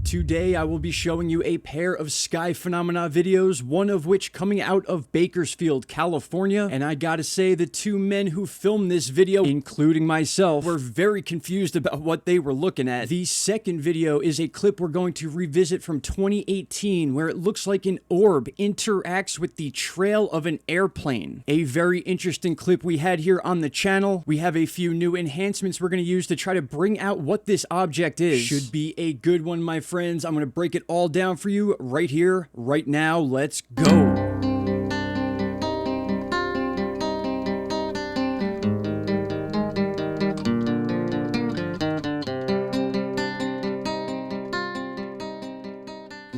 Today I will be showing you a pair of sky phenomena videos, one of which coming out of Bakersfield, California, and I gotta say the two men who filmed this video, including myself, were very confused about what they were looking at. The second video is a clip we're going to revisit from 2018 where it looks like an orb interacts with the trail of an airplane. A very interesting clip we had here on the channel. We have a few new enhancements we're going to use to try to bring out what this object is. Should be a good one, my friends. I'm going to break it all down for you right here, right now. Let's go.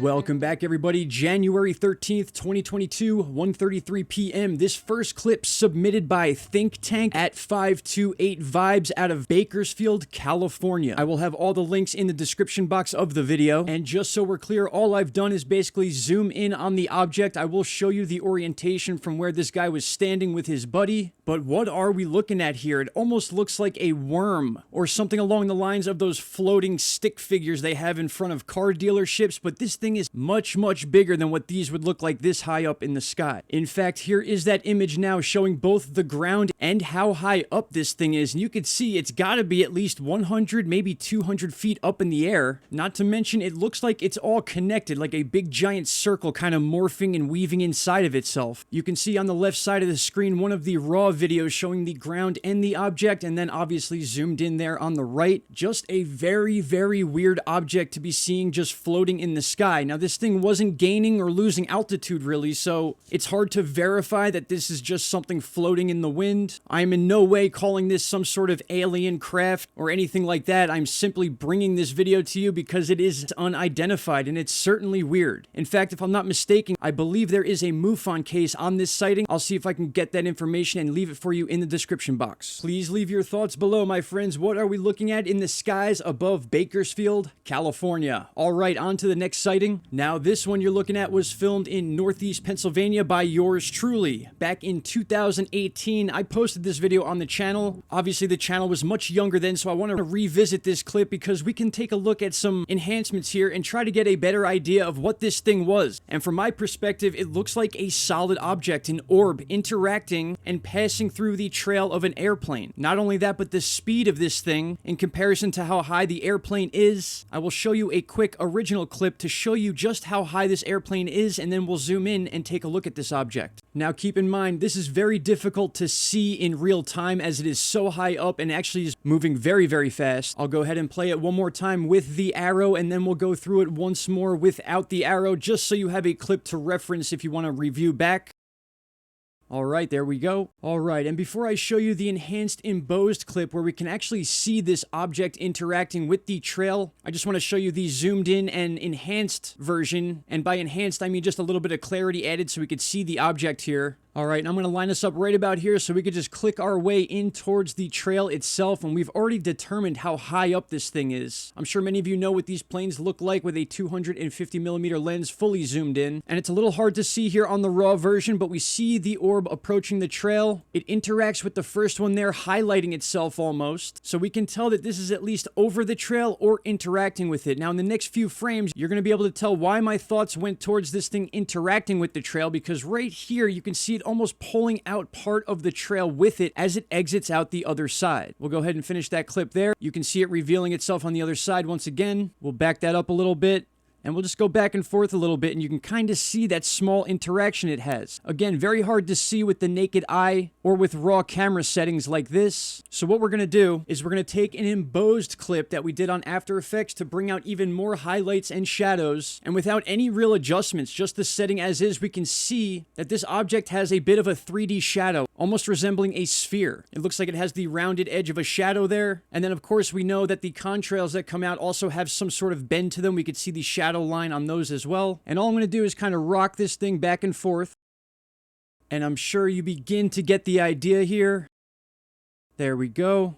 Welcome back, everybody. January 13th, 2022, 1:33 p.m. This first clip submitted by Think Tank at 528 Vibes out of Bakersfield, California. I will have all the links in the description box of the video. And just so we're clear, all I've done is basically zoom in on the object. I will show you the orientation from where this guy was standing with his buddy. But what are we looking at here? It almost looks like a worm or something along the lines of those floating stick figures they have in front of car dealerships. But this thing is much bigger than what these would look like this high up in the sky. In fact, here is that image now showing both the ground and how high up this thing is, and you can see it's got to be at least 100, maybe 200 feet up in the air. Not to mention it looks like it's all connected, like a big giant circle kind of morphing and weaving inside of itself. You can see on the left side of the screen one of the raw videos showing the ground and the object, and then obviously zoomed in there on the right. Just a very weird object to be seeing just floating in the sky. Now, this thing wasn't gaining or losing altitude really, so it's hard to verify that this is just something floating in the wind. I'm in no way calling this some sort of alien craft or anything like that. I'm simply bringing this video to you because it is unidentified, and it's certainly weird. In fact, if I'm not mistaken, I believe there is a MUFON case on this sighting. I'll see if I can get that information and leave it for you in the description box. Please leave your thoughts below, my friends. What are we looking at in the skies above Bakersfield, California? All right, on to the next sighting. Now, this one you're looking at was filmed in Northeast Pennsylvania by yours truly. Back in 2018, I posted this video on the channel. Obviously, the channel was much younger then, so I want to revisit this clip because we can take a look at some enhancements here and try to get a better idea of what this thing was. And from my perspective, it looks like a solid object, an orb, interacting and passing through the trail of an airplane. Not only that, but the speed of this thing in comparison to how high the airplane is. I will show you a quick original clip to show you just how high this airplane is, and then we'll zoom in and take a look at this object. Now, keep in mind, this is very difficult to see in real time as it is so high up and actually is moving very fast. I'll go ahead and play it one more time with the arrow, and then we'll go through it once more without the arrow, just so you have a clip to reference if you want to review back. Alright, there we go. Alright, and before I show you the enhanced embossed clip where we can actually see this object interacting with the trail, I just want to show you the zoomed in and enhanced version. And by enhanced, I mean just a little bit of clarity added so we could see the object here. Alright, and I'm going to line us up right about here so we could just click our way in towards the trail itself, and we've already determined how high up this thing is. I'm sure many of you know what these planes look like with a 250mm lens fully zoomed in, and it's a little hard to see here on the raw version, but we see the orb approaching the trail. It interacts with the first one there, highlighting itself almost, so we can tell that this is at least over the trail or interacting with it. Now, in the next few frames, you're going to be able to tell why my thoughts went towards this thing interacting with the trail, because right here you can see it almost pulling out part of the trail with it as it exits out the other side. We'll go ahead and finish that clip there. You can see it revealing itself on the other side once again. We'll back that up a little bit. And we'll just go back and forth a little bit, and you can kind of see that small interaction it has. Again, very hard to see with the naked eye or with raw camera settings like this. So what we're going to do is we're going to take an embossed clip that we did on After Effects to bring out even more highlights and shadows. And without any real adjustments, just the setting as is, we can see that this object has a bit of a 3D shadow, almost resembling a sphere. It looks like it has the rounded edge of a shadow there. And then, of course, we know that the contrails that come out also have some sort of bend to them. We could see the shadow line on those as well. And all I'm going to do is kind of rock this thing back and forth. And I'm sure you begin to get the idea here. There we go.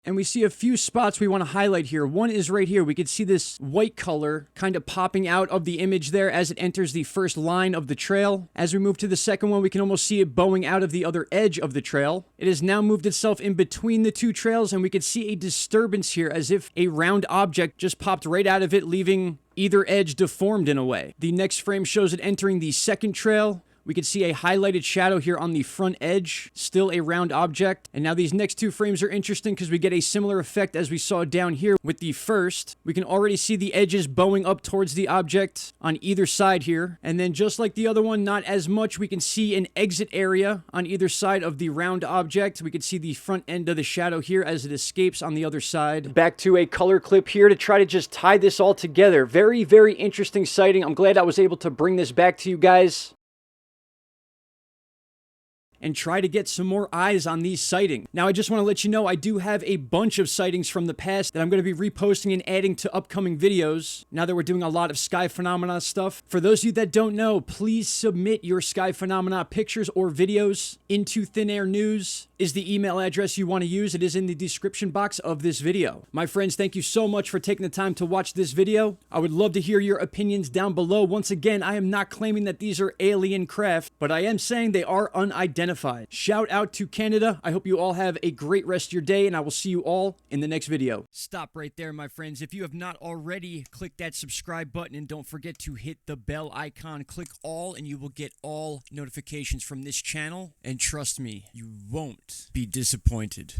And we see a few spots we want to highlight here. One is right here. We can see this white color kind of popping out of the image there as it enters the first line of the trail. As we move to the second one, we can almost see it bowing out of the other edge of the trail. It has now moved itself in between the two trails, and we can see a disturbance here as if a round object just popped right out of it, leaving either edge deformed in a way. The next frame shows it entering the second trail. We can see a highlighted shadow here on the front edge, still a round object. And now these next two frames are interesting because we get a similar effect as we saw down here with the first. We can already see the edges bowing up towards the object on either side here. And then just like the other one, not as much, we can see an exit area on either side of the round object. We can see the front end of the shadow here as it escapes on the other side. Back to a color clip here to try to just tie this all together. Very, very interesting sighting. I'm glad I was able to bring this back to you guys and try to get some more eyes on these sightings. Now, I just want to let you know I do have a bunch of sightings from the past that I'm going to be reposting and adding to upcoming videos now that we're doing a lot of sky phenomena stuff. For those of you that don't know, please submit your sky phenomena pictures or videos into Thin Air News is the email address you want to use. It is in the description box of this video. My friends, thank you so much for taking the time to watch this video. I would love to hear your opinions down below. Once again, I am not claiming that these are alien craft, but I am saying they are unidentified. Shout out to Canada. I hope you all have a great rest of your day, and I will see you all in the next video. Stop right there, my friends. If you have not already, click that subscribe button, and don't forget to hit the bell icon. Click all, and you will get all notifications from this channel. And trust me, you won't be disappointed.